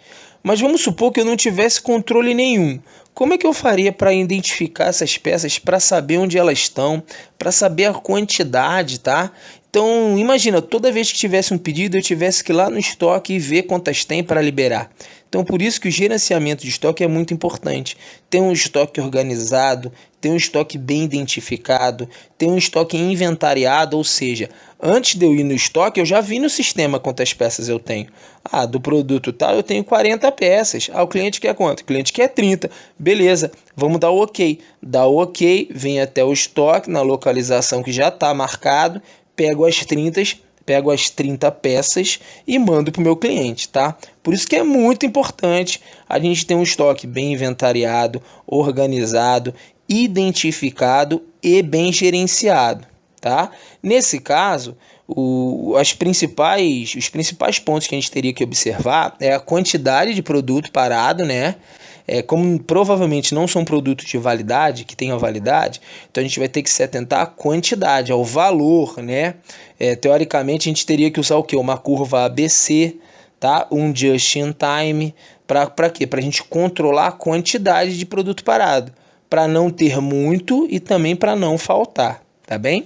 Mas vamos supor que eu não tivesse controle nenhum. Como é que eu faria para identificar essas peças, para saber onde elas estão, para saber a quantidade, tá? Então, imagina, toda vez que tivesse um pedido, eu tivesse que ir lá no estoque e ver quantas tem para liberar. Então, por isso que o gerenciamento de estoque é muito importante. Ter um estoque organizado, ter um estoque bem identificado, ter um estoque inventariado, ou seja, antes de eu ir no estoque, eu já vi no sistema quantas peças eu tenho. Ah, do produto tal, eu tenho 40 peças. Ah, o cliente quer quanto? O cliente quer 30. Beleza, vamos dar o ok. Dá o ok, vem até o estoque, na localização que já está marcado, pego as 30 peças e mando para o meu cliente, tá? Por isso que é muito importante a gente ter um estoque bem inventariado, organizado, identificado e bem gerenciado, tá? Nesse caso, os principais pontos que a gente teria que observar é a quantidade de produto parado, né? Como provavelmente não são produtos de validade, que tenham validade, então a gente vai ter que se atentar à quantidade, ao valor, né? Teoricamente a gente teria que usar o quê? Uma curva ABC, tá? Um just in time, para quê? Para a gente controlar a quantidade de produto parado, para não ter muito e também para não faltar, tá bem?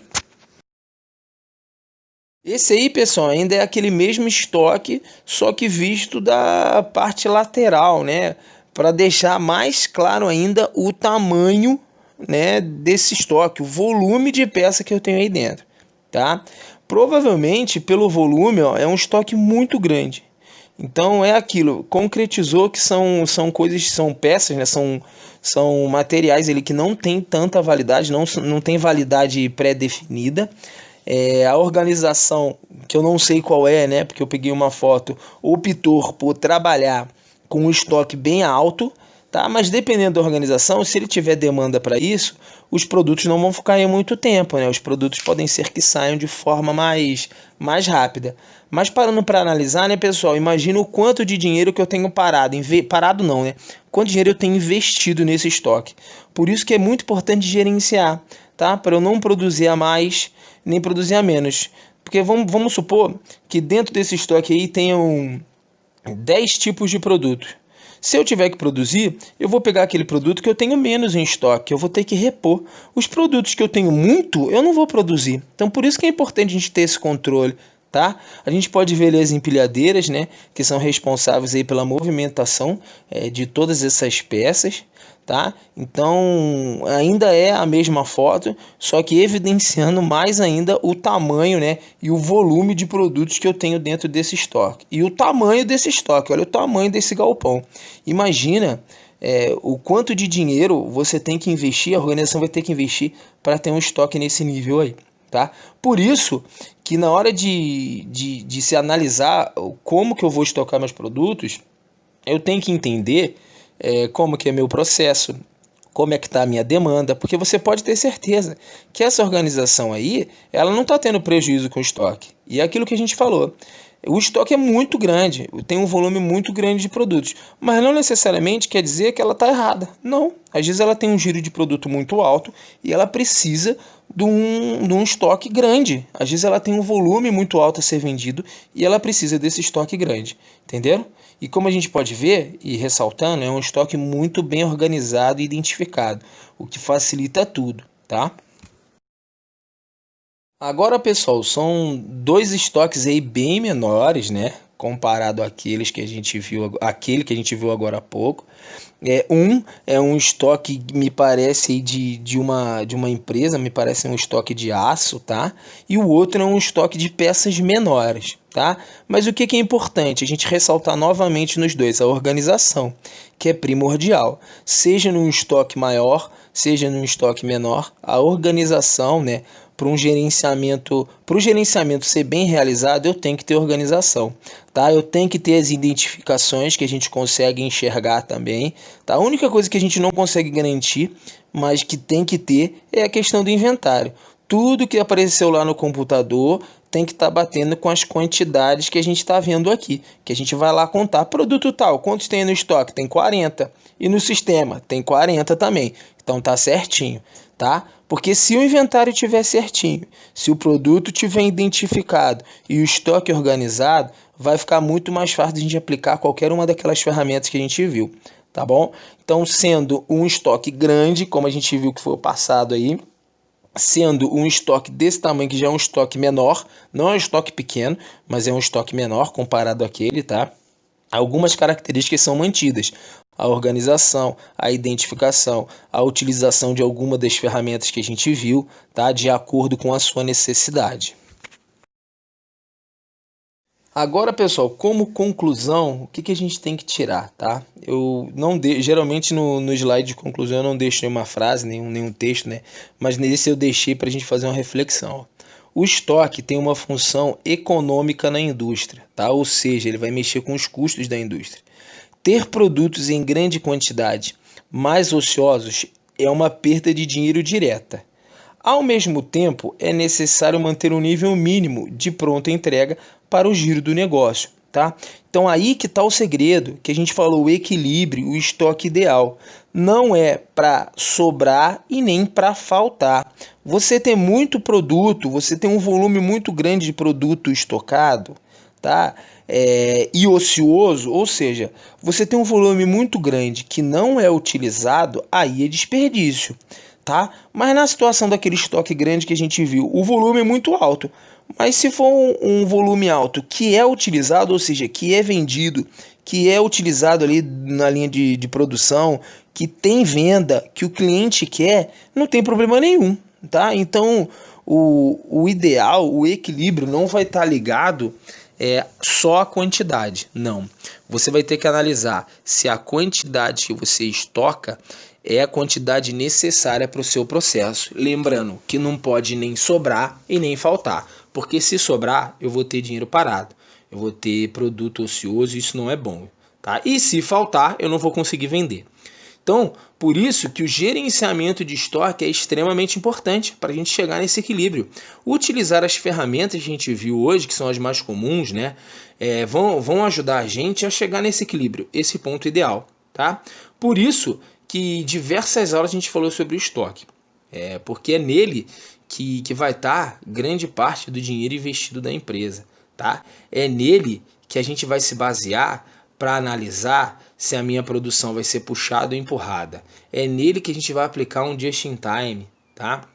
Esse aí, pessoal, ainda é aquele mesmo estoque, só que visto da parte lateral, né? Para deixar mais claro ainda o tamanho, né, desse estoque, o volume de peça que eu tenho aí dentro, tá? Provavelmente, pelo volume, ó, é um estoque muito grande. Então, é aquilo, concretizou que são coisas, são peças, né? São materiais ele que não tem tanta validade, não tem validade pré-definida. A organização, que eu não sei qual é, né? Porque eu peguei uma foto, optou por trabalhar com um estoque bem alto, tá? Mas dependendo da organização, se ele tiver demanda para isso, os produtos não vão ficar em muito tempo, né? Os produtos podem ser que saiam de forma mais rápida. Mas parando para analisar, né, pessoal, imagina o quanto de dinheiro que eu tenho parado, parado não, né? Quanto dinheiro eu tenho investido nesse estoque. Por isso que é muito importante gerenciar, tá? Para eu não produzir a mais, nem produzir a menos. Porque vamos supor que dentro desse estoque aí tenham 10 tipos de produtos. Se eu tiver que produzir, eu vou pegar aquele produto que eu tenho menos em estoque, eu vou ter que repor. Os produtos que eu tenho muito, eu não vou produzir. Então, por isso que é importante a gente ter esse controle, tá? A gente pode ver ali as empilhadeiras, né, que são responsáveis aí pela movimentação de todas essas peças, tá? Então, ainda é a mesma foto, só que evidenciando mais ainda o tamanho, né, e o volume de produtos que eu tenho dentro desse estoque. E o tamanho desse estoque, olha o tamanho desse galpão. Imagina o quanto de dinheiro você tem que investir, a organização vai ter que investir para ter um estoque nesse nível aí. Tá? Por isso que na hora de se analisar como que eu vou estocar meus produtos, eu tenho que entender como que é meu processo, como é que está a minha demanda, porque você pode ter certeza que essa organização aí, ela não está tendo prejuízo com o estoque. E é aquilo que a gente falou, o estoque é muito grande, tem um volume muito grande de produtos, mas não necessariamente quer dizer que ela está errada. Não, às vezes ela tem um giro de produto muito alto e ela precisa de um estoque grande. Às vezes ela tem um volume muito alto a ser vendido e ela precisa desse estoque grande, entenderam? E como a gente pode ver, e ressaltando, é um estoque muito bem organizado e identificado, o que facilita tudo, tá? Agora, pessoal, são dois estoques aí bem menores, né? Comparado àqueles que a gente viu, aquele que a gente viu agora há pouco. Um é um estoque, me parece, aí de uma empresa, me parece um estoque de aço, tá? E o outro é um estoque de peças menores, tá? Mas o que é importante? A gente ressaltar novamente nos dois, a organização, que é primordial. Seja num estoque maior, seja num estoque menor, a organização, né? Para o gerenciamento ser bem realizado, eu tenho que ter organização, tá? Eu tenho que ter as identificações que a gente consegue enxergar também, tá? A única coisa que a gente não consegue garantir, mas que tem que ter, é a questão do inventário. Tudo que apareceu lá no computador tem que estar batendo com as quantidades que a gente está vendo aqui, que a gente vai lá contar. Produto tal, quantos tem no estoque? Tem 40. E no sistema? Tem 40 também. Então tá certinho, tá? Porque se o inventário estiver certinho, se o produto tiver identificado e o estoque organizado, vai ficar muito mais fácil de a gente aplicar qualquer uma daquelas ferramentas que a gente viu, tá bom? Então, sendo um estoque grande, como a gente viu que foi o passado aí, sendo um estoque desse tamanho, que já é um estoque menor, não é um estoque pequeno, mas é um estoque menor comparado àquele, tá? Algumas características são mantidas: a organização, a identificação, a utilização de alguma das ferramentas que a gente viu, tá? De acordo com a sua necessidade. Agora, pessoal, como conclusão, o que a gente tem que tirar, tá? Eu não geralmente no slide de conclusão eu não deixo nenhuma frase, nenhum texto, né? Mas nesse eu deixei para a gente fazer uma reflexão. O estoque tem uma função econômica na indústria, tá? Ou seja, ele vai mexer com os custos da indústria. Ter produtos em grande quantidade, mais ociosos, é uma perda de dinheiro direta. Ao mesmo tempo, é necessário manter um nível mínimo de pronta entrega para o giro do negócio, tá? Então aí que está o segredo, que a gente falou, o equilíbrio, o estoque ideal. Não é para sobrar e nem para faltar. Você tem muito produto, você tem um volume muito grande de produto estocado, tá? E ocioso, ou seja, você tem um volume muito grande que não é utilizado, aí é desperdício, tá? Mas na situação daquele estoque grande que a gente viu, o volume é muito alto. Mas se for um volume alto que é utilizado, ou seja, que é vendido, que é utilizado ali na linha de produção, que tem venda, que o cliente quer, não tem problema nenhum, tá? Então, o ideal, o equilíbrio não vai estar ligado só a quantidade, não. Você vai ter que analisar se a quantidade que você estoca é a quantidade necessária para o seu processo. Lembrando que não pode nem sobrar e nem faltar, porque se sobrar, eu vou ter dinheiro parado, eu vou ter produto ocioso e isso não é bom, tá? E se faltar, eu não vou conseguir vender. Então, por isso que o gerenciamento de estoque é extremamente importante para a gente chegar nesse equilíbrio. Utilizar as ferramentas que a gente viu hoje, que são as mais comuns, né, vão ajudar a gente a chegar nesse equilíbrio, esse ponto ideal. Tá? Por isso que diversas aulas a gente falou sobre o estoque, porque é nele que vai estar grande parte do dinheiro investido da empresa. Tá? É nele que a gente vai se basear para analisar se a minha produção vai ser puxada ou empurrada. É nele que a gente vai aplicar um just-in-time, tá?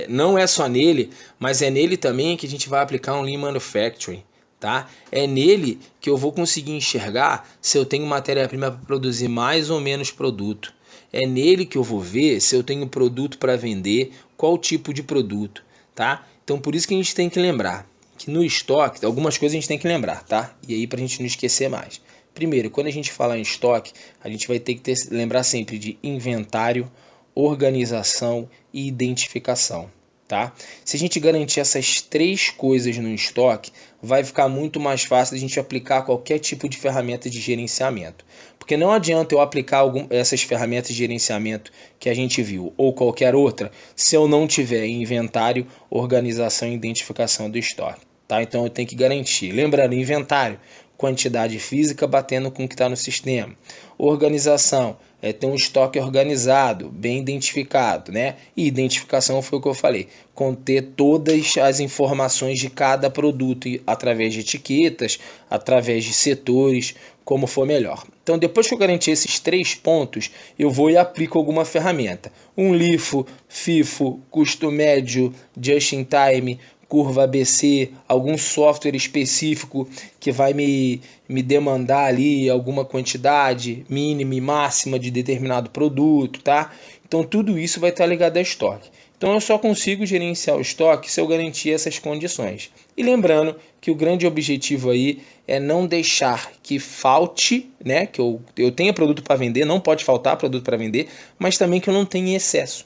Não é só nele, mas é nele também que a gente vai aplicar um Lean Manufacturing, tá? É nele que eu vou conseguir enxergar se eu tenho matéria-prima para produzir mais ou menos produto. É nele que eu vou ver se eu tenho produto para vender, qual tipo de produto, tá? Então por isso que a gente tem que lembrar que no estoque, algumas coisas a gente tem que lembrar, tá? E aí para a gente não esquecer mais. Primeiro, quando a gente falar em estoque, a gente vai ter que lembrar sempre de inventário, organização e identificação, tá? Se a gente garantir essas 3 coisas no estoque, vai ficar muito mais fácil a gente aplicar qualquer tipo de ferramenta de gerenciamento. Porque não adianta eu aplicar essas ferramentas de gerenciamento que a gente viu, ou qualquer outra, se eu não tiver inventário, organização e identificação do estoque. Tá? Então eu tenho que garantir. Lembrando, inventário, quantidade física batendo com o que está no sistema. Organização, ter um estoque organizado, bem identificado, né? E identificação foi o que eu falei, conter todas as informações de cada produto através de etiquetas, através de setores, como for melhor. Então, depois que eu garantir esses 3 pontos, eu vou e aplico alguma ferramenta. Um LIFO, FIFO, custo médio, just in time, curva ABC, algum software específico que vai me demandar ali alguma quantidade mínima e máxima de determinado produto, tá? Então tudo isso vai estar ligado a estoque. Então eu só consigo gerenciar o estoque se eu garantir essas condições. E lembrando que o grande objetivo aí é não deixar que falte, né? Que eu tenha produto para vender, não pode faltar produto para vender, mas também que eu não tenha excesso,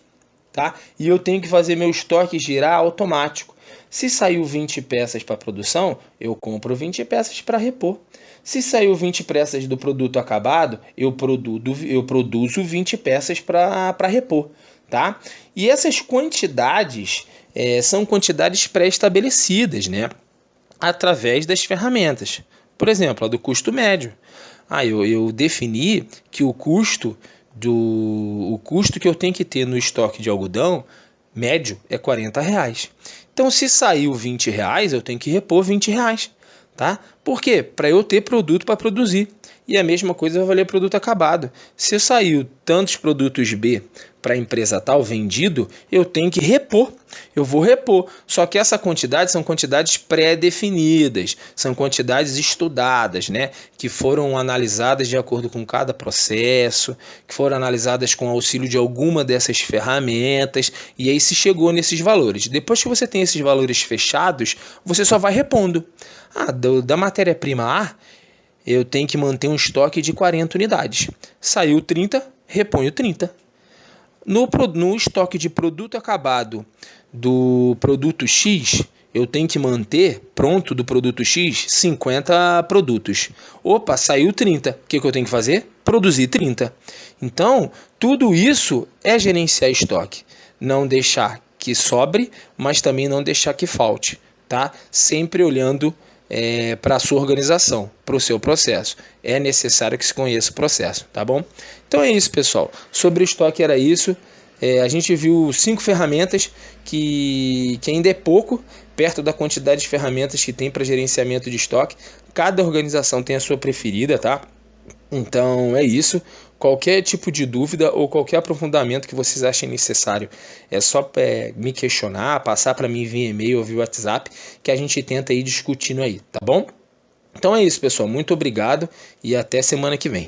tá? E eu tenho que fazer meu estoque girar automático. Se saiu 20 peças para produção, eu compro 20 peças para repor. Se saiu 20 peças do produto acabado, eu produzo 20 peças para repor. Tá? E essas quantidades são quantidades pré-estabelecidas, né? Através das ferramentas. Por exemplo, a do custo médio. Eu defini que o custo que eu tenho que ter no estoque de algodão médio é R$40. Então, se saiu R$20, eu tenho que repor R$20, tá? Por quê? Para eu ter produto para produzir. E a mesma coisa vai valer produto acabado. Se saiu tantos produtos B para a empresa tal vendido, eu tenho que repor. Eu vou repor. Só que essa quantidade são quantidades pré-definidas, são quantidades estudadas, né? Que foram analisadas de acordo com cada processo, que foram analisadas com auxílio de alguma dessas ferramentas, e aí se chegou nesses valores. Depois que você tem esses valores fechados, você só vai repondo. Da matéria-prima A, eu tenho que manter um estoque de 40 unidades. Saiu 30, reponho 30. No estoque de produto acabado do produto X, eu tenho que manter pronto do produto X 50 produtos. Opa, saiu 30. O que eu tenho que fazer? Produzir 30. Então, tudo isso é gerenciar estoque. Não deixar que sobre, mas também não deixar que falte. Tá? Sempre olhando para a sua organização, para o seu processo. É necessário que se conheça o processo, tá bom? Então é isso, pessoal. Sobre o estoque era isso. A gente viu 5 ferramentas que ainda é pouco, perto da quantidade de ferramentas que tem para gerenciamento de estoque. Cada organização tem a sua preferida, tá? Então é isso. Qualquer tipo de dúvida ou qualquer aprofundamento que vocês achem necessário, é só me questionar, passar para mim via e-mail ou via WhatsApp, que a gente tenta ir discutindo aí, tá bom? Então é isso, pessoal. Muito obrigado e até semana que vem.